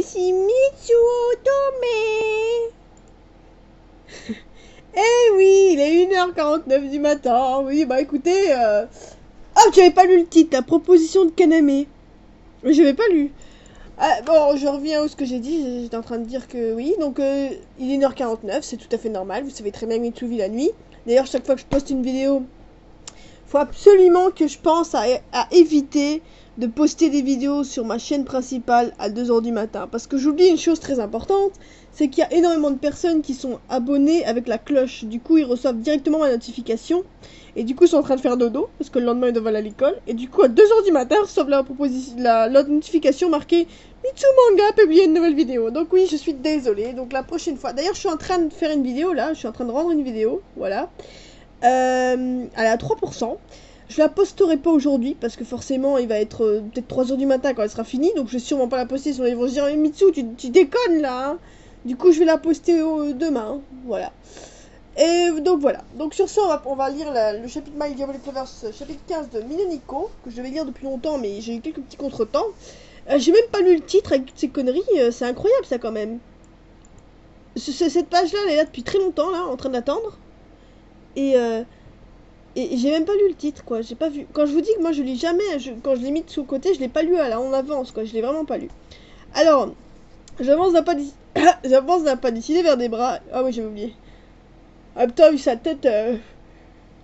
aussi Mitsu Otome. Eh oui, il est 1h49 du matin. Oui, bah écoutez... Ah, tu avais pas lu le titre, la proposition de Kaname. Je l'avais pas lu. Ah, bon, je reviens à ce que j'ai dit. J'étais en train de dire que oui. Donc, il est 1h49, c'est tout à fait normal. Vous savez très bien que Mitsu vit la nuit. D'ailleurs, chaque fois que je poste une vidéo, faut absolument que je pense à éviter de poster des vidéos sur ma chaîne principale à 2h du matin. Parce que j'oublie une chose très importante, c'est qu'il y a énormément de personnes qui sont abonnées avec la cloche. Du coup, ils reçoivent directement ma notification. Et du coup, ils sont en train de faire dodo, parce que le lendemain, ils doivent aller à l'école. Et du coup, à 2h du matin, ils reçoivent la notification marquée Mitsu Manga a publié une nouvelle vidéo. Donc oui, je suis désolée. Donc la prochaine fois... D'ailleurs, je suis en train de faire une vidéo, là. Je suis en train de rendre une vidéo, voilà. Elle est à 3%. Je la posterai pas aujourd'hui parce que forcément il va être peut-être 3h du matin quand elle sera finie. Donc je vais sûrement pas la poster. Sinon ils vont se dire Mitsu, tu déconnes là. Hein. Du coup je vais la poster demain. Hein. Voilà. Et donc voilà. Donc sur ça on va lire le chapitre My Diabolic Lovers, chapitre 15 de Minoniko. Que je devais lire depuis longtemps mais j'ai eu quelques petits contretemps. J'ai même pas lu le titre avec toutes ces conneries. C'est incroyable ça quand même. Cette page là elle est là depuis très longtemps là en train d'attendre. Et j'ai même pas lu le titre, quoi. J'ai pas vu. Quand je vous dis que moi je lis jamais, quand je l'ai mis de sous côté, je l'ai pas lu en avance, quoi. Je l'ai vraiment pas lu. Alors, j'avance d'un pas, j'avance d'un pas décidé vers des bras. Ah oui, j'avais oublié. Ah putain, vu sa tête,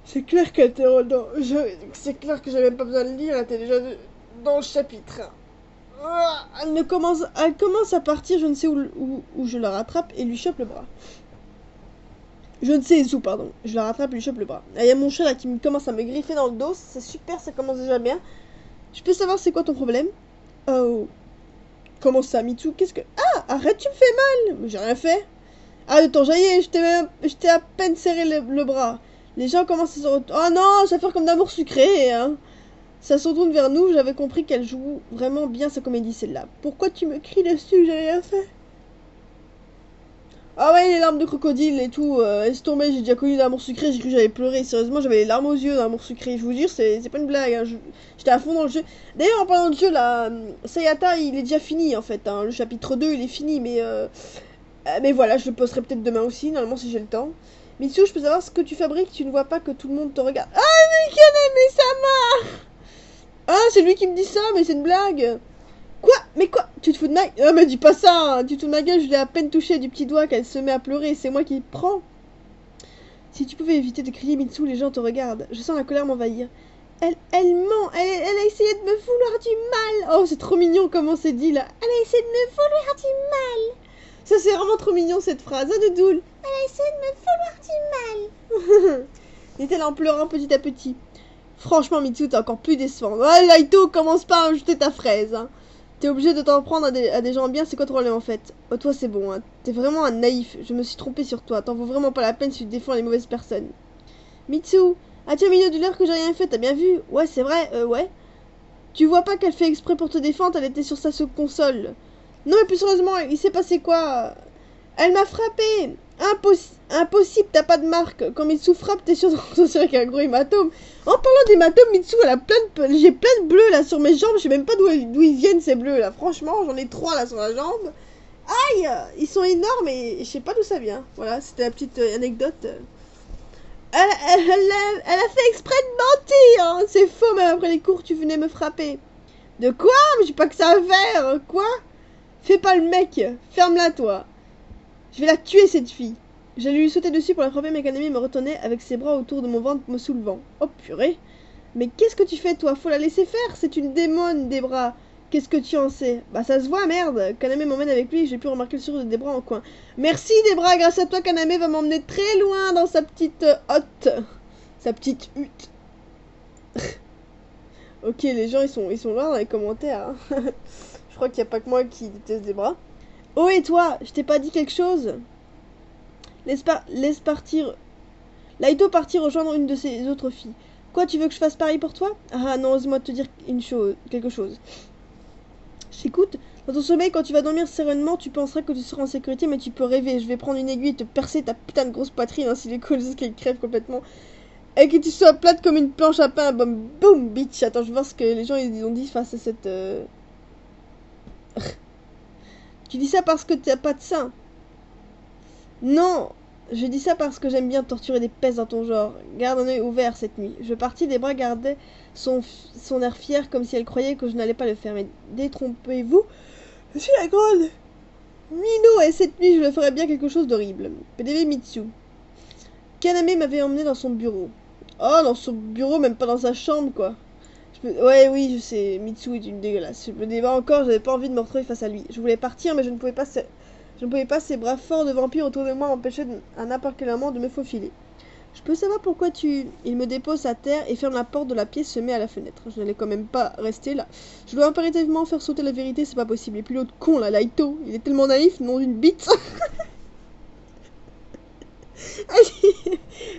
c'est clair qu'elle était c'est clair que j'avais même pas besoin de lire, elle était déjà dans le chapitre. Elle commence à partir, je ne sais où je la rattrape et lui chope le bras. Je ne sais où, pardon. Je la rattrape et lui chope le bras. Il y a mon chat là qui commence à me griffer dans le dos. C'est super, ça commence déjà bien. Je peux savoir c'est quoi ton problème? Oh. Comment ça, Mitsu? Qu'est-ce que... Ah, arrête, tu me fais mal. J'ai rien fait. Ah, attends, j'allais, je t'ai à peine serré le bras. Les gens commencent à se retourner. Oh non, ça fait comme d'amour sucré, hein. Ça se retourne vers nous. J'avais compris qu'elle joue vraiment bien sa comédie, celle-là. Pourquoi tu me cries dessus? J'ai rien fait. Ah ouais, les larmes de crocodile et tout, laisse tomber, j'ai déjà connu d'amour sucré, j'ai cru que j'allais pleurer, sérieusement j'avais les larmes aux yeux d'amour sucré, je vous jure, c'est pas une blague, hein. J'étais à fond dans le jeu. D'ailleurs, en parlant de jeu, là, Sayata, il est déjà fini en fait, hein. Le chapitre 2, il est fini, mais voilà, je le posterai peut-être demain aussi, normalement si j'ai le temps. Mitsu, je peux savoir ce que tu fabriques, tu ne vois pas que tout le monde te regarde. Ah, mais ça marche. Ah, c'est lui qui me dit ça, mais c'est une blague. Quoi? Mais quoi? Tu te fous de ma... Ah mais dis pas ça, hein. Tu te fous de ma gueule, je l'ai à peine touché du petit doigt qu'elle se met à pleurer, c'est moi qui prends. Si tu pouvais éviter de crier Mitsu, les gens te regardent. Je sens la colère m'envahir. Elle ment, elle a essayé de me vouloir du mal. Oh, c'est trop mignon comment c'est dit là. Elle a essayé de me vouloir du mal. Ça c'est vraiment trop mignon cette phrase, hein, Doudoule. Elle a essayé de me vouloir du mal. Dit-elle en pleurant petit à petit. Franchement, Mitsu, t'es encore plus décevant. Ah, Laito, commence pas à jeter ta fraise, hein. T'es obligé de t'en prendre à des gens bien, c'est quoi ton problème en fait? Oh, toi c'est bon, hein. T'es vraiment un naïf, je me suis trompée sur toi, t'en vaut vraiment pas la peine si tu défends les mauvaises personnes. Mitsu, as-tu un milieu de l'heure que j'ai rien fait, t'as bien vu? Ouais, c'est vrai, ouais. Tu vois pas qu'elle fait exprès pour te défendre, elle était sur sa console. Non mais plus sérieusement, il s'est passé quoi? Elle m'a frappé. Impossible, t'as pas de marque. Quand Mitsu frappe, t'es sûr d'en sortir avec un gros hématome. En parlant d'hématome, Mitsu, elle a j'ai plein de bleus là sur mes jambes. Je sais même pas d'où ils viennent ces bleus là. Franchement, j'en ai 3 là sur la jambe. Aïe, ils sont énormes et je sais pas d'où ça vient. Voilà, c'était la petite anecdote. Elle a fait exprès de mentir. Hein. C'est faux, même après les cours, tu venais me frapper. De quoi? Mais j'ai pas que ça à faire. Quoi? Fais pas le mec. Ferme-la, toi. Je vais la tuer, cette fille. J'allais lui sauter dessus pour la frapper, mais Kaname me retenait avec ses bras autour de mon ventre, me soulevant. Oh purée. Mais qu'est-ce que tu fais, toi? Faut la laisser faire, c'est une démone des bras. Qu'est-ce que tu en sais? Bah ça se voit, merde. Kaname m'emmène avec lui et j'ai pu remarquer le sourire de Debra en coin. Merci Debra, grâce à toi, Kaname va m'emmener très loin dans sa petite hotte. Sa petite hutte. Ok, les gens, ils sont là dans les commentaires. Hein. Je crois qu'il n'y a pas que moi qui déteste Debra. Oh, et toi? Je t'ai pas dit quelque chose? Laisse partir... Laito partir rejoindre une de ses autres filles. Quoi, tu veux que je fasse pareil pour toi? Ah non, ose-moi te dire quelque chose. J'écoute. Dans ton sommeil, quand tu vas dormir sereinement, tu penseras que tu seras en sécurité, mais tu peux rêver. Je vais prendre une aiguille et te percer ta putain de grosse poitrine, ainsi les couilles jusqu'à qu'elle crève complètement. Et que tu sois plate comme une planche à pain. Boum, boum, bitch. Attends, je vais voir ce que les gens ils ont dit face à cette... Tu dis ça parce que t'as pas de sein. Non, je dis ça parce que j'aime bien torturer des pestes dans ton genre. Garde un œil ouvert cette nuit. Je partis, Debra gardait son air fier comme si elle croyait que je n'allais pas le faire. Mais détrompez-vous, je suis la grande Mino et cette nuit je le ferais bien quelque chose d'horrible. PDV Mitsu. Kaname m'avait emmené dans son bureau. Oh, dans son bureau, même pas dans sa chambre, quoi. Ouais, oui, je sais, Mitsu est une dégueulasse. Je me débat encore, j'avais pas envie de me retrouver face à lui. Je voulais partir, mais je ne pouvais pas, ces bras forts de vampires autour de moi m'empêcher à n'importe quel moment de me faufiler. Je peux savoir pourquoi tu... Il me dépose à terre et ferme la porte de la pièce, se met à la fenêtre. Je n'allais quand même pas rester là. Je dois impérativement faire sauter la vérité, c'est pas possible. Et puis l'autre con, là, Laito, il est tellement naïf, nom d'une bite.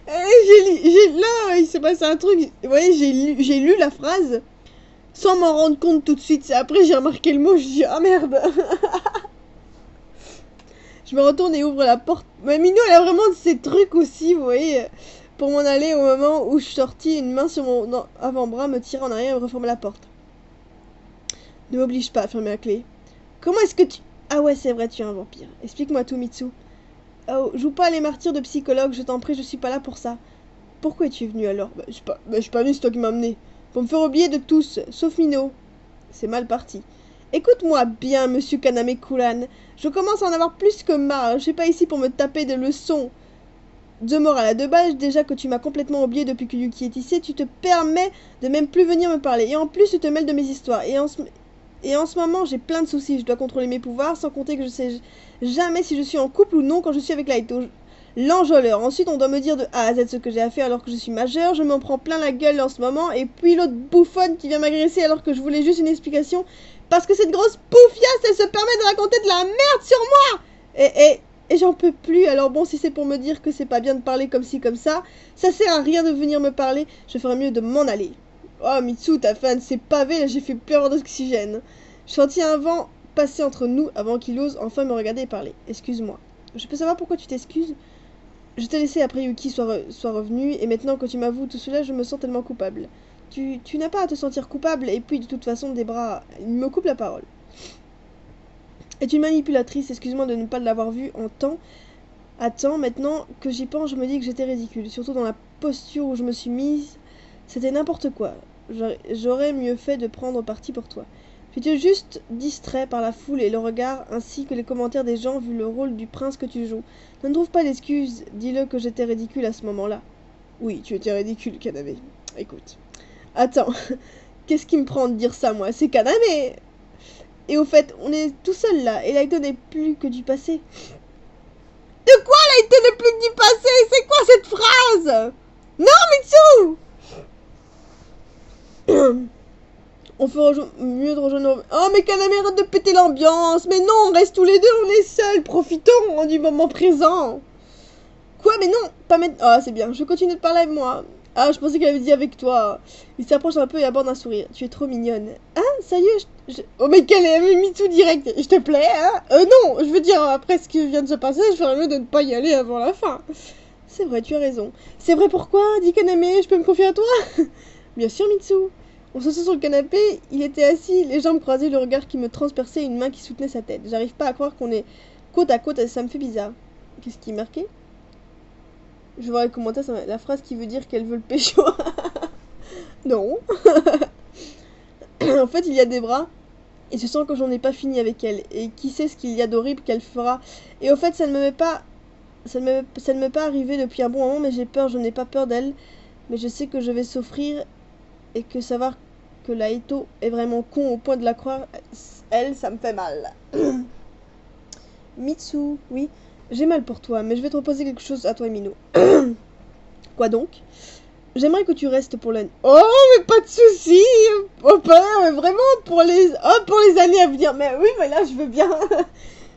Là, il s'est passé un truc. Vous voyez, j'ai lu la phrase sans m'en rendre compte tout de suite. C'est après j'ai remarqué le mot, je dis ah merde. Je me retourne et ouvre la porte. Mais Mino, elle a vraiment de ces trucs aussi, vous voyez. Pour m'en aller au moment où je sortis, une main sur mon avant-bras me tira en arrière et referma la porte. Ne m'oblige pas à fermer la clé. Comment est-ce que tu... Ah ouais, c'est vrai, tu es un vampire. Explique-moi tout, Mitsu. Oh, joue pas les martyrs de psychologue, je t'en prie, je suis pas là pour ça. Pourquoi es-tu venu alors? Je suis pas venu, c'est toi qui m'as amené. Pour me faire oublier de tous, sauf Mino. C'est mal parti. Écoute-moi bien, monsieur Kaname-Kulan. Je commence à en avoir plus que marre. Je suis pas ici pour me taper des leçons de morale à deux balles. Déjà que tu m'as complètement oublié depuis que Yuki est ici, tu te permets de même plus venir me parler. Et en plus, tu te mêles de mes histoires. Et en ce moment, j'ai plein de soucis. Je dois contrôler mes pouvoirs, sans compter que je sais jamais si je suis en couple ou non quand je suis avec Laito. L'enjôleur. Ensuite, on doit me dire de A à Z ce que j'ai à faire alors que je suis majeure. Je m'en prends plein la gueule en ce moment. Et puis l'autre bouffonne qui vient m'agresser alors que je voulais juste une explication. Parce que cette grosse poufiasse, elle se permet de raconter de la merde sur moi. Et j'en peux plus. Alors bon, si c'est pour me dire que c'est pas bien de parler comme ci, comme ça sert à rien de venir me parler. Je ferais mieux de m'en aller. Oh, Mitsu, t'as fait un de ces pavés, là, j'ai fait peur d'oxygène. Je sentis un vent passer entre nous avant qu'il ose enfin me regarder et parler. Excuse-moi. Je peux savoir pourquoi tu t'excuses? Je t'ai laissé après Yuki soit revenu, et maintenant que tu m'avoues tout cela, je me sens tellement coupable. Tu n'as pas à te sentir coupable, et puis de toute façon, Debra, il me coupe la parole. Es-tu une manipulatrice? Excuse-moi de ne pas l'avoir vue en temps. Attends, maintenant que j'y pense, je me dis que j'étais ridicule, surtout dans la posture où je me suis mise. C'était n'importe quoi. J'aurais mieux fait de prendre parti pour toi. J'étais juste distrait par la foule et le regard, ainsi que les commentaires des gens vu le rôle du prince que tu joues. Ne trouve pas d'excuse, dis-le que j'étais ridicule à ce moment-là. Oui, tu étais ridicule, Kaname. Écoute. Attends, qu'est-ce qui me prend de dire ça, moi? C'est Kaname. Et au fait, on est tout seul là, et Laito n'est plus que du passé. De quoi Laito n'est plus que du passé? C'est quoi cette phrase? Non, Mitsu. On ferait mieux de rejoindre... Oh, mais Kaname, arrête de péter l'ambiance. Mais non, on reste tous les deux, on est seuls. Profitons du moment présent. Quoi? Mais non, pas maintenant... Ah, c'est bien, je continue de parler avec moi. Ah, je pensais qu'elle avait dit avec toi. Il s'approche un peu et aborde un sourire. Tu es trop mignonne. Hein? Sérieux? Oh, mais quelle est Mitsu direct? Je te plais, hein? Non, je veux dire, après ce qui vient de se passer, je ferais mieux de ne pas y aller avant la fin. C'est vrai, tu as raison. C'est vrai, pourquoi? Dis Kaname, je peux me confier à toi? Bien sûr, Mitsu. On s'assoit sur le canapé, il était assis, les jambes croisées, le regard qui me transperçait et une main qui soutenait sa tête. J'arrive pas à croire qu'on est côte à côte, ça me fait bizarre. Qu'est-ce qui est marqué? Je vois les commentaires, la phrase qui veut dire qu'elle veut le pécho. Non. En fait, il y a des bras, et je sens que j'en ai pas fini avec elle. Et qui sait ce qu'il y a d'horrible qu'elle fera. Et au fait, ça ne me met pas... Ça ne m'est pas arrivé depuis un bon moment, mais j'ai peur, je n'ai pas peur d'elle. Mais je sais que je vais souffrir et que savoir que Laito est vraiment con au point de la croire, elle, ça me fait mal. Mitsu, oui, j'ai mal pour toi, mais je vais te proposer quelque chose à toi et Mino. Quoi donc? J'aimerais que tu restes pour la... Oh, mais pas de soucis. Oh, pas, vraiment, pour les années à venir. Mais oui, mais là, je veux bien.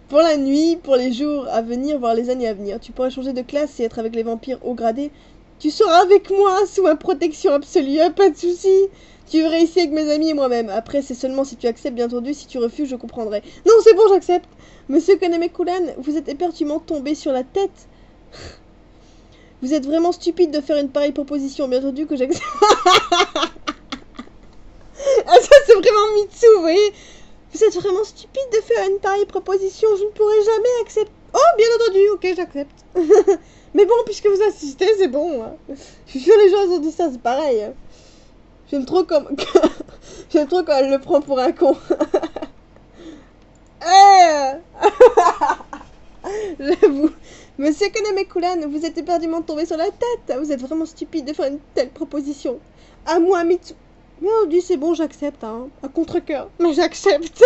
Pour la nuit, pour les jours à venir, voire les années à venir. Tu pourras changer de classe et être avec les vampires haut gradés. Tu seras avec moi, sous ma protection absolue, pas de soucis. Tu verras ici avec mes amis et moi-même. Après, c'est seulement si tu acceptes, bien entendu. Si tu refuses, je comprendrai. Non, c'est bon, j'accepte. Monsieur Kaname-Kulan, vous êtes éperdument tombé sur la tête. Vous êtes vraiment stupide de faire une pareille proposition. Bien entendu que j'accepte. Ah, ça, c'est vraiment Mitsu, vous voyez. Vous êtes vraiment stupide de faire une pareille proposition. Je ne pourrai jamais accepter. Oh, bien entendu, ok, j'accepte. Mais bon, puisque vous insistez, c'est bon. Hein. Je suis sûre les gens ont dit ça, c'est pareil. Hein. J'aime trop comme... J'aime trop quand elle le prend pour un con. J'avoue. Monsieur Kaname-Kulan, vous êtes éperdument tombé sur la tête. Vous êtes vraiment stupide de faire une telle proposition. À moi, Mitsu. Mais on dit c'est bon, j'accepte, hein. À contre-cœur. Mais j'accepte.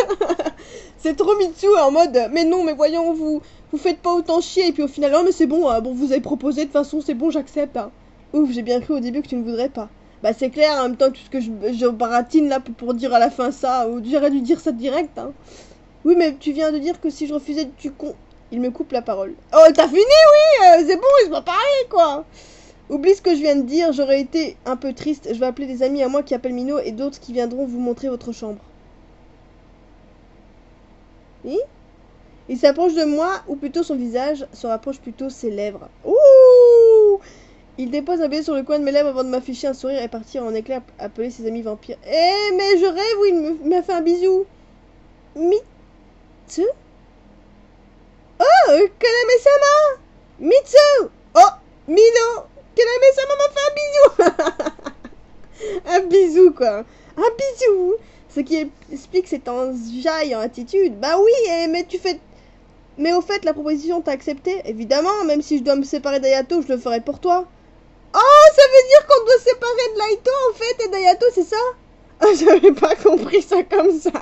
C'est trop Mitsu en mode, mais non, mais voyons, vous faites pas autant chier. Et puis au final, oh, mais c'est bon, bon, vous avez proposé, de toute façon, c'est bon, j'accepte. Hein. Ouf, j'ai bien cru au début que tu ne voudrais pas. Bah c'est clair, en même temps, tout ce que je baratine là pour dire à la fin ça, ou j'aurais dû dire ça direct, hein. Oui, mais tu viens de dire que si je refusais, tu con... Il me coupe la parole. Oh, t'as fini, oui. C'est bon, il se va parler, quoi. Oublie ce que je viens de dire, j'aurais été un peu triste. Je vais appeler des amis à moi qui appellent Mino et d'autres qui viendront vous montrer votre chambre. Oui. Il s'approche de moi, ou plutôt son visage se rapproche plutôt ses lèvres. Ouh. Il dépose un baiser sur le coin de mes lèvres avant de m'afficher un sourire et partir en éclair appeler ses amis vampires. Eh, mais je rêve, oui, il m'a fait un bisou. Mitsu? Oh, Kaname-sama! Mitsu! Oh, Mino! Kaname-sama m'a fait un bisou! Un bisou, quoi. Un bisou! Ce qui explique cette enjaille en attitude. Bah oui, mais tu fais... Mais au fait, la proposition t'a accepté? Évidemment, même si je dois me séparer d'Ayato, je le ferai pour toi. Oh, ça veut dire qu'on doit séparer de Laito, en fait, et d'Ayato, c'est ça? Ah, j'avais pas compris ça comme ça.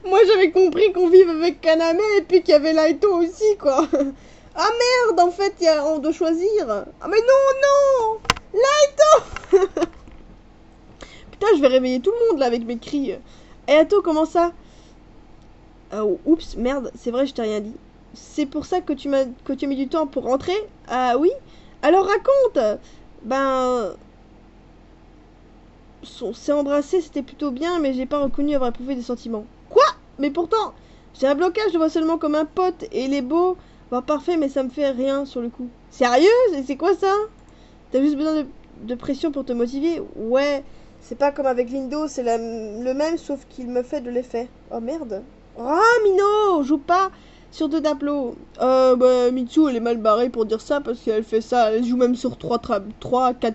Moi, j'avais compris qu'on vive avec Kaname et puis qu'il y avait Laito aussi, quoi. Ah merde, en fait, on doit choisir. Ah mais non, non, Laito. Putain, je vais réveiller tout le monde, là, avec mes cris. Ayato, comment ça? Oh, oups, merde, c'est vrai, je t'ai rien dit. C'est pour ça que tu as mis du temps pour rentrer? Ah oui? Alors raconte. Ben... On s'est embrassé, c'était plutôt bien, mais j'ai pas reconnu avoir éprouvé des sentiments. Quoi? Mais pourtant, j'ai un blocage, je le vois seulement comme un pote, et il est beau, voire parfait, mais ça me fait rien sur le coup. Sérieux? C'est quoi ça? T'as juste besoin de pression pour te motiver? Ouais, c'est pas comme avec Lindo, c'est le même, sauf qu'il me fait de l'effet. Oh merde. Ah, Mino, joue pas sur 2 tableaux. Bah, Mitsu, elle est mal barrée pour dire ça, parce qu'elle fait ça, elle joue même sur 4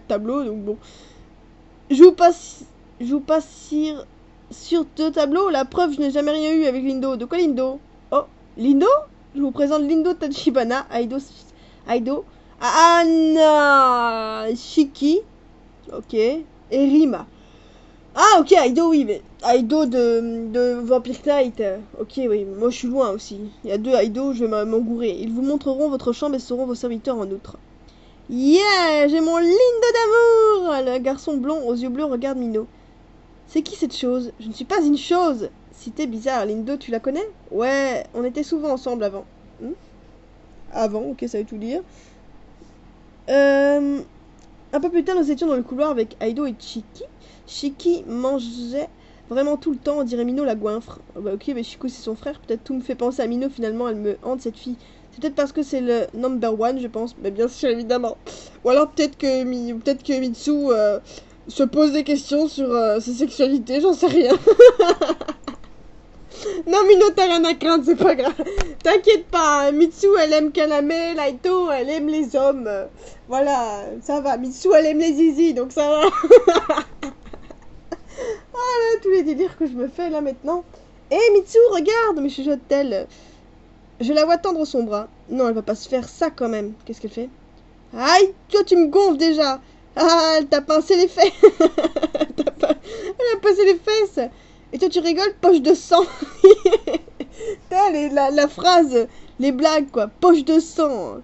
tableaux, donc bon. Joue pas sur 2 tableaux. La preuve, je n'ai jamais rien eu avec Lindo. De quoi Lindo? Oh, Lindo? Je vous présente Lindo Tachibana, Aido, Anna Shiki, ok, et Rima. Ah, ok, Aido, oui, mais Aido de Vampire Knight. Ok, oui, moi je suis loin aussi. Il y a 2 Aido, je vais m'engourer. Ils vous montreront votre chambre et seront vos serviteurs en outre. Yeah, j'ai mon Lindo d'amour. Le garçon blond aux yeux bleus regarde Mino. C'est qui cette chose? Je ne suis pas une chose. Si t'es bizarre, Lindo, tu la connais? Ouais, on était souvent ensemble avant. Avant, ok, ça veut tout dire. Un peu plus tard, nous étions dans le couloir avec Aido et Chiki. Chiki mangeait vraiment tout le temps, on dirait Mino la goinfre. Oh bah ok, mais Chico c'est son frère, peut-être tout me fait penser à Mino, finalement elle me hante cette fille. C'est peut-être parce que c'est le number one, je pense. Mais bien sûr, évidemment. Ou alors peut-être que Mitsu se pose des questions sur sa sexualité, j'en sais rien. Non, Mino, t'as rien à craindre, c'est pas grave. T'inquiète pas, Mitsu, elle aime Kaname, Laito, elle aime les hommes. Voilà, ça va. Mitsu, elle aime les zizi, donc ça va. Oh là, tous les délires que je me fais là maintenant. Hé, Mitsu, regarde, me chuchote-t-elle. Je la vois tendre son bras. Non, elle va pas se faire ça quand même. Qu'est-ce qu'elle fait? Aïe, toi tu me gonfles déjà. Ah, elle t'a pincé les fesses. Elle a pincé les fesses. Et toi tu rigoles, poche de sang. la phrase, les blagues quoi, poche de sang.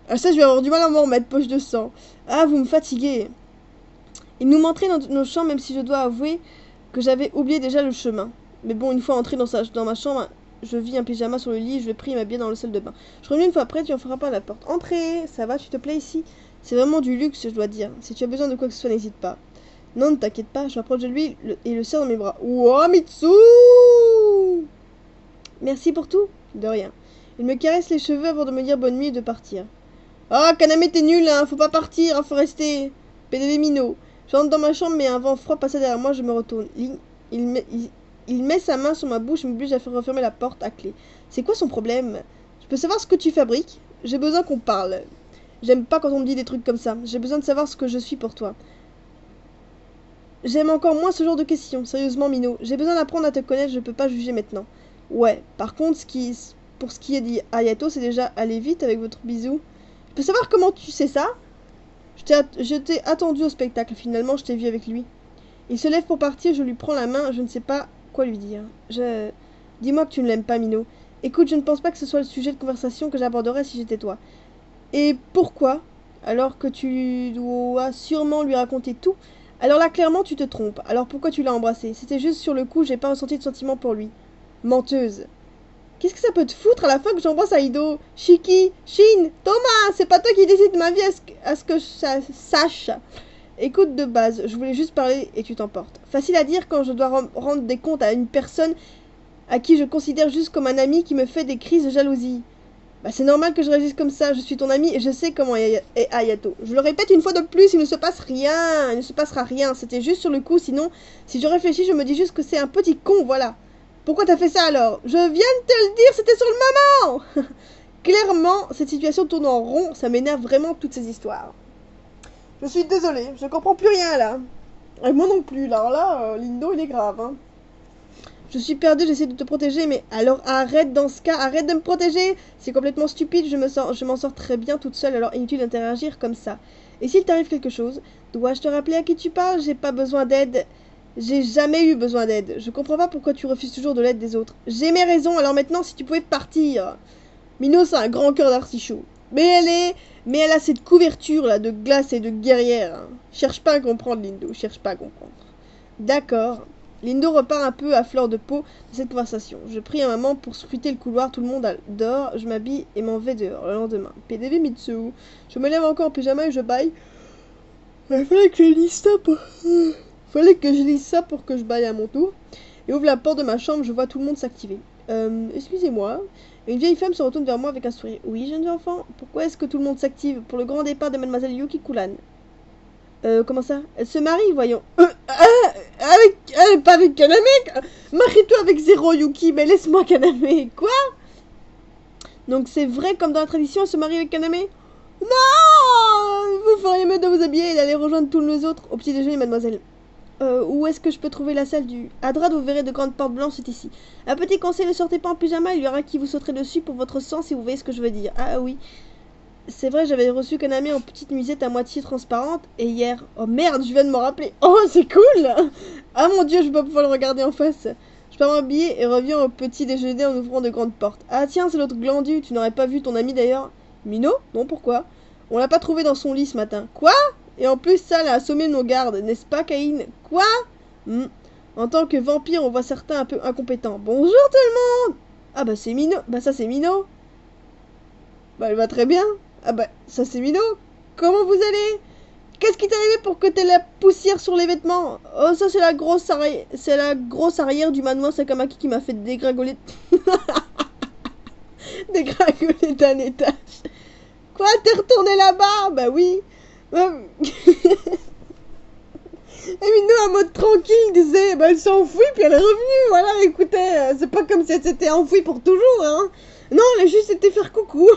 Ah ça je vais avoir du mal à m'en remettre, poche de sang. Ah, vous me fatiguez. Il nous montrait dans nos chambres, même si je dois avouer que j'avais oublié déjà le chemin. Mais bon, une fois entré dans ma chambre, je vis un pyjama sur le lit, je l'ai pris et m'habiller dans le salle de bain. Je reviens une fois après, tu en feras pas à la porte. Entrez, ça va, tu te plais ici? C'est vraiment du luxe, je dois dire. Si tu as besoin de quoi que ce soit, n'hésite pas. Non, ne t'inquiète pas, je m'approche de lui et le serre dans mes bras. Ouah, Mitsu! Merci pour tout. De rien. Il me caresse les cheveux avant de me dire bonne nuit et de partir. Ah, Kaname, t'es nul, hein, faut pas partir, hein, faut rester. PDV Mino. J'entre dans ma chambre, mais un vent froid passa derrière moi, je me retourne. Il met sa main sur ma bouche et m'oblige à faire refermer la porte à clé. C'est quoi son problème? Je peux savoir ce que tu fabriques? J'ai besoin qu'on parle. J'aime pas quand on me dit des trucs comme ça. J'ai besoin de savoir ce que je suis pour toi. J'aime encore moins ce genre de questions. Sérieusement, Mino. J'ai besoin d'apprendre à te connaître, je peux pas juger maintenant. Ouais, par contre, pour ce qui est dit Hayato, c'est déjà aller vite avec votre bisou. Je peux savoir comment tu sais ça? Je t'ai attendu au spectacle, finalement, je t'ai vu avec lui. Il se lève pour partir, je lui prends la main, je ne sais pas quoi lui dire. Dis-moi que tu ne l'aimes pas, Mino. Écoute, je ne pense pas que ce soit le sujet de conversation que j'aborderais si j'étais toi. Et pourquoi? Alors que tu dois sûrement lui raconter tout. Alors là, clairement, tu te trompes. Alors pourquoi tu l'as embrassé? C'était juste sur le coup, j'ai pas ressenti de sentiment pour lui. Menteuse. Qu'est-ce que ça peut te foutre à la fin que j'embrasse Aido? Shiki, Shin, Thomas, c'est pas toi qui décide de ma vie à ce que je sache. Écoute, de base, je voulais juste parler et tu t'emportes. Facile à dire quand je dois rendre des comptes à une personne à qui je considère juste comme un ami qui me fait des crises de jalousie. Bah c'est normal que je réagisse comme ça, je suis ton ami et je sais comment est Hayato. Je le répète une fois de plus, il ne se passe rien, il ne se passera rien, c'était juste sur le coup, sinon, si je réfléchis, je me dis juste que c'est un petit con, voilà. Pourquoi t'as fait ça alors? Je viens de te le dire, c'était sur le moment. Clairement, cette situation tourne en rond, ça m'énerve vraiment toutes ces histoires. Je suis désolée, je comprends plus rien là. Et moi non plus, alors là, Lindo il est grave, hein. Je suis perdue, j'essaie de te protéger, mais alors arrête dans ce cas, arrête de me protéger. C'est complètement stupide, je m'en sors très bien toute seule, alors inutile d'interagir comme ça. Et s'il t'arrive quelque chose, dois-je te rappeler à qui tu parles? J'ai pas besoin d'aide. J'ai jamais eu besoin d'aide. Je comprends pas pourquoi tu refuses toujours de l'aide des autres. J'ai mes raisons, alors maintenant si tu pouvais partir. Mino, c'est un grand cœur d'artichaut. Mais elle a cette couverture là de glace et de guerrière. Hein. Cherche pas à comprendre, Lindo, cherche pas à comprendre. D'accord. Lindo repart un peu à fleur de peau de cette conversation. Je prie à maman pour scruter le couloir, tout le monde dort, je m'habille et m'en vais dehors le lendemain. PDV Mitsu. Je me lève encore en pyjama et je baille. Il fallait que je lise ça pour que je baille à mon tour. Et ouvre la porte de ma chambre, je vois tout le monde s'activer. Excusez-moi. Une vieille femme se retourne vers moi avec un sourire. Oui, jeune enfant, pourquoi est-ce que tout le monde s'active? Pour le grand départ de mademoiselle Yuki Kulan. Comment ça? Elle se marie, voyons. Pas avec Kaname. Marie-toi avec Zero Yuki, mais laisse-moi Kaname. Quoi? Donc c'est vrai comme dans la tradition, elle se marie avec Kaname? Non! Vous feriez mieux de vous habiller et d'aller rejoindre tous les autres au petit déjeuner, mademoiselle. Où est-ce que je peux trouver la salle du... À droite, vous verrez de grandes portes blanches, c'est ici. Un petit conseil, ne sortez pas en pyjama, il y aura qui vous sauterez dessus pour votre sang, si vous voyez ce que je veux dire. Ah oui. C'est vrai, j'avais reçu Kaname en petite musette à moitié transparente, et hier... Oh merde, je viens de m'en rappeler. Oh, c'est cool. Ah mon dieu, je vais pas pouvoir le regarder en face. Je pars m'habiller et reviens au petit déjeuner en ouvrant de grandes portes. Ah tiens, c'est l'autre glandu, tu n'aurais pas vu ton ami d'ailleurs? Mino? Non, pourquoi? On l'a pas trouvé dans son lit ce matin. Quoi? Et en plus, ça l'a assommé nos gardes, n'est-ce pas, Caïn? Quoi? En tant que vampire, on voit certains un peu incompétents. Bonjour tout le monde! Ah bah c'est Mino. Bah ça c'est Mino. Bah elle va très bien. Ah bah ça c'est Mino. Comment vous allez? Qu'est-ce qui t'est arrivé pour que t'aies la poussière sur les vêtements? Oh ça c'est la grosse arrière du manoir Sakamaki qui m'a fait dégringoler. Dégringoler d'un étage. Quoi? T'es retourné là-bas? Bah oui. Et Mino en mode tranquille disait bah elle s'est enfouie puis elle est revenue, voilà, écoutez, c'est pas comme si elle s'était enfouie pour toujours, hein. Non, elle a juste été faire coucou.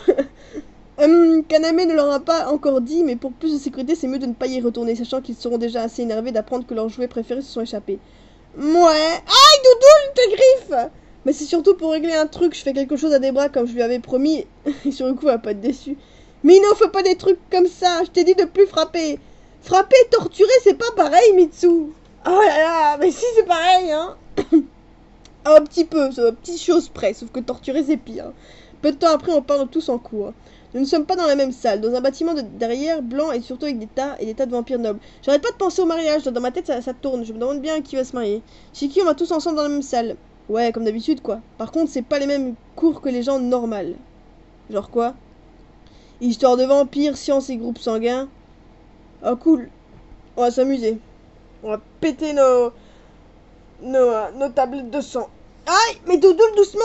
Kaname ne leur a pas encore dit, mais pour plus de sécurité, c'est mieux de ne pas y retourner, sachant qu'ils seront déjà assez énervés d'apprendre que leurs jouets préférés se sont échappés. Ouais. Aïe, Doudoule, tes griffes! Mais c'est surtout pour régler un truc, je fais quelque chose à des bras comme je lui avais promis, et sur le coup, elle va pas être déçue. Mino, fais pas des trucs comme ça, je t'ai dit de plus frapper. Frapper, torturer, c'est pas pareil, Mitsu. Oh là là, mais si c'est pareil, hein. Un petit peu, c'est une petite chose près, sauf que torturer, c'est pire. Peu de temps après, on part tous en cours. Nous ne sommes pas dans la même salle, dans un bâtiment derrière, blanc et surtout avec des tas de vampires nobles. J'arrête pas de penser au mariage, dans ma tête ça tourne, je me demande bien qui va se marier. Shiki, on va tous ensemble dans la même salle. Ouais, comme d'habitude quoi. Par contre, c'est pas les mêmes cours que les gens normales. Genre quoi? Histoire de vampires, sciences et groupes sanguins. Oh cool. On va s'amuser. On va péter nos tablettes de sang. Aïe, mais Doudoule, doucement!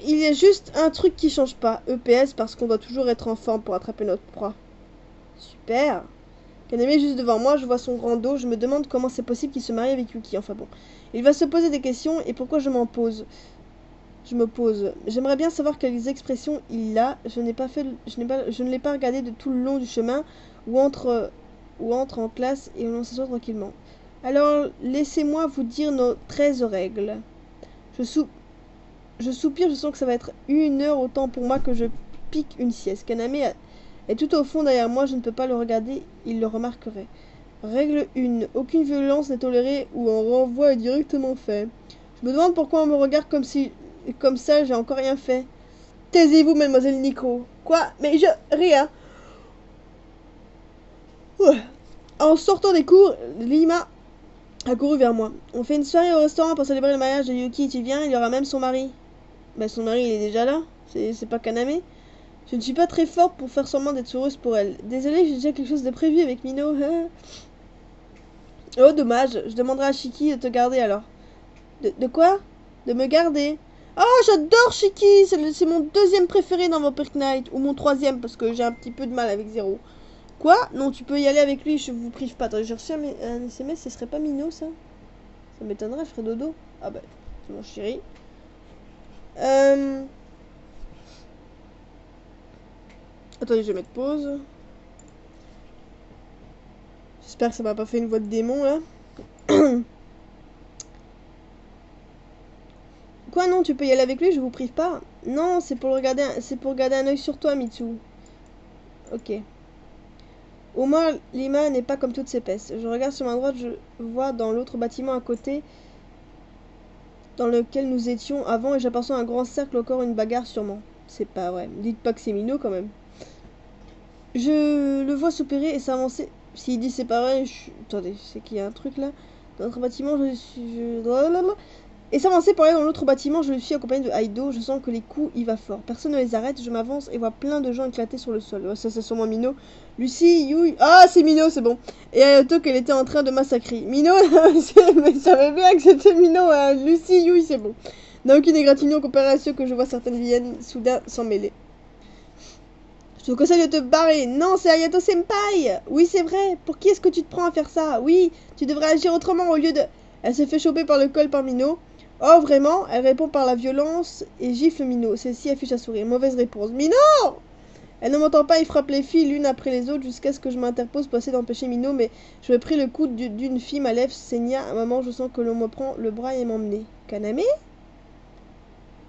Il y a juste un truc qui change pas. EPS parce qu'on doit toujours être en forme pour attraper notre proie. Super. Kaname est juste devant moi, je vois son grand dos, je me demande comment c'est possible qu'il se marie avec Yuki, enfin bon. Il va se poser des questions et pourquoi je m'en pose. Je me pose. J'aimerais bien savoir quelles expressions il a. Je ne l'ai pas regardé de tout le long du chemin ou entre en classe et on s'assoit tranquillement. Alors, laissez-moi vous dire nos 13 règles. Je soupire, je sens que ça va être 1 heure autant pour moi que je pique une sieste. Kaname est tout au fond derrière moi, je ne peux pas le regarder, il le remarquerait. Règle 1. Aucune violence n'est tolérée ou un renvoi est directement fait. Je me demande pourquoi on me regarde comme ça, j'ai encore rien fait. Taisez-vous, mademoiselle Nico. Quoi? Mais rien. Ouh. En sortant des cours, Lima a couru vers moi. On fait une soirée au restaurant pour célébrer le mariage de Yuki. Tu viens, il y aura même son mari. Bah, son mari, il est déjà là. C'est pas Kaname. Je ne suis pas très forte pour faire semblant d'être heureuse pour elle. Désolée, j'ai déjà quelque chose de prévu avec Mino. Oh, dommage. Je demanderai à Shiki de te garder alors. De quoi? De me garder. Oh, j'adore Shiki. C'est mon 2e préféré dans Vampire Knight. Ou mon 3e, parce que j'ai un petit peu de mal avec 0. Quoi? Non, tu peux y aller avec lui, je vous prive pas. Attends, j'ai reçu un SMS, ce serait pas Mino, ça? Ça m'étonnerait, je ferais dodo. Ah bah, c'est mon chéri. Attendez, je vais mettre pause. J'espère que ça m'a pas fait une voix de démon, là. Quoi, non, tu peux y aller avec lui, je vous prive pas. Non, c'est pour garder un œil sur toi, Mitsu. Ok. Au moins, Lima n'est pas comme toutes ses pestes. Je regarde sur ma droite, je vois dans l'autre bâtiment à côté dans lequel nous étions avant et j'aperçois un grand cercle, encore une bagarre sûrement. C'est pas vrai. Dites pas que c'est Mino quand même. Je le vois s'opérer et s'avancer. S'il dit c'est pareil, attendez, c'est qu'il y a un truc là. Dans notre bâtiment, et s'avancer pour aller dans l'autre bâtiment, je le suis accompagné de Aido. Je sens que les coups y va fort. Personne ne les arrête, je m'avance et vois plein de gens éclatés sur le sol. Oh, ça c'est sûrement Mino. Lucie, Yui. Ah, c'est Mino, c'est bon. Et Ayato qu'elle était en train de massacrer. Mino, mais je savais bien que c'était Mino. Lucie, Yui, c'est bon. N'a aucune égratignure comparé à ceux que je vois certaines viennent soudain s'en mêler. Je te conseille de te barrer. Non, c'est Ayato Senpai. Oui, c'est vrai. Pour qui est-ce que tu te prends à faire ça? Oui, tu devrais agir autrement au lieu de... Elle se fait choper par le col par Mino. Oh, vraiment? Elle répond par la violence et gifle Mino. Celle-ci affiche un sourire. Mauvaise réponse. Mino! Elle ne m'entend pas, il frappe les filles l'une après les autres jusqu'à ce que je m'interpose pour essayer d'empêcher Mino, mais je me pris le coude d'une fille, ma lèvre saigna. À un moment, je sens que l'on me prend le bras et m'emmener. Kaname?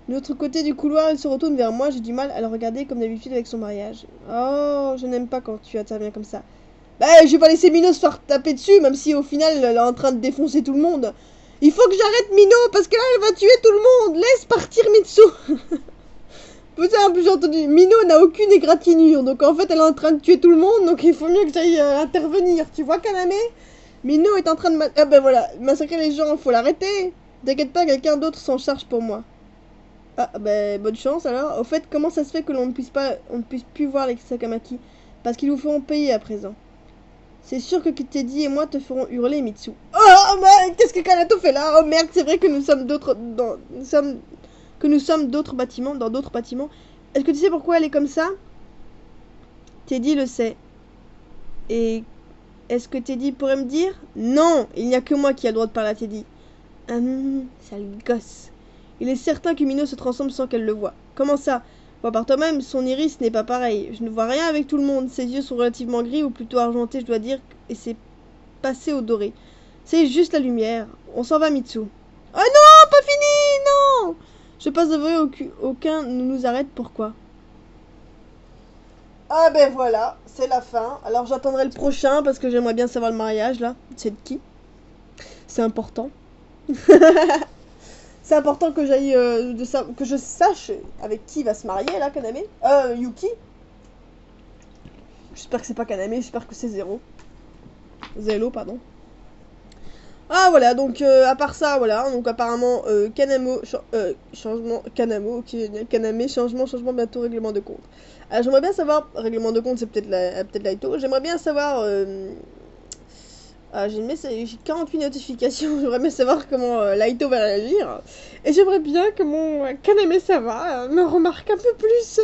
De l'autre côté du couloir, elle se retourne vers moi. J'ai du mal à le regarder comme d'habitude avec son mariage. Oh, je n'aime pas quand tu interviens comme ça. Bah, je vais pas laisser Mino se faire taper dessus, même si au final, elle est en train de défoncer tout le monde. Il faut que j'arrête Mino, parce que là, elle va tuer tout le monde. Laisse partir Mitsu. Putain, en plus j'ai entendu, Mino n'a aucune égratignure, donc en fait elle est en train de tuer tout le monde, donc il faut mieux que j'aille intervenir, tu vois Kaname? Mino est en train de ah ben voilà, massacrer les gens, faut l'arrêter. T'inquiète pas, quelqu'un d'autre s'en charge pour moi. Ah ben bonne chance alors. Au fait, comment ça se fait que l'on ne puisse plus voir les Sakamaki? Parce qu'ils vous feront payer à présent. C'est sûr que Teddy et moi te ferons hurler, Mitsu. Oh mais qu'est-ce que Kanato fait là? Oh merde, c'est vrai que nous sommes d'autres bâtiments, dans d'autres bâtiments. Est-ce que tu sais pourquoi elle est comme ça? Teddy le sait. Et est-ce que Teddy pourrait me dire? Non, il n'y a que moi qui a le droit de parler à Teddy. Sale gosse. Il est certain que Mino se transforme sans qu'elle le voie. Comment ça? Vois par toi-même, son iris n'est pas pareil. Je ne vois rien avec tout le monde. Ses yeux sont relativement gris, ou plutôt argentés, je dois dire, et c'est passé au doré. C'est juste la lumière. On s'en va, Mitsu. Oh non, pas fini, non! Je passe devant aucun ne nous arrête, pourquoi? Ah ben voilà, c'est la fin. Alors j'attendrai le prochain parce que j'aimerais bien savoir le mariage là. C'est de qui? C'est important. C'est important que j'aille que je sache avec qui va se marier là, Kaname. Yuki. J'espère que c'est pas Kaname, j'espère que c'est Zélo, pardon. Ah voilà, donc à part ça, voilà, donc apparemment changement, Kanamo, Kaname, changement, bientôt règlement de compte. Alors j'aimerais bien savoir, règlement de compte c'est peut-être Laito, j'aimerais bien savoir, j'ai 48 notifications, j'aimerais bien savoir comment Laito va réagir, et j'aimerais bien que mon Kaname ça va, me remarque un peu plus.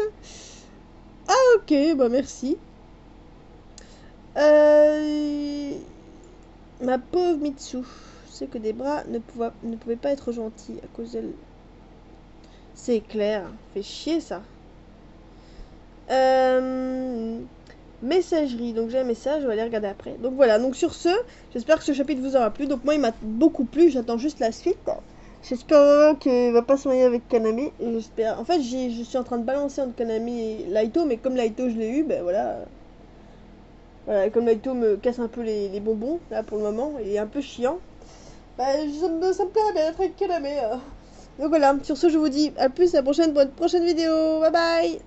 Ah ok, bah merci. Ma pauvre Mitsu. Je sais que des bras ne pouvaient pas être gentils à cause d'elle. C'est clair. Fait chier ça. Messagerie. Donc j'ai un message, je vais aller regarder après. Donc voilà, donc sur ce, j'espère que ce chapitre vous aura plu. Donc moi il m'a beaucoup plu, j'attends juste la suite. J'espère qu'il va pas se marier avec Kaname. J'espère. En fait, je suis en train de balancer entre Kaname et Laito, mais comme Laito je l'ai eu, ben voilà. Voilà, comme Laito me casse un peu les bonbons, là pour le moment, il est un peu chiant. Bah, ça me plairait bien d'être avec Kaname. Donc voilà, sur ce, je vous dis à plus, à la prochaine pour une prochaine vidéo. Bye bye!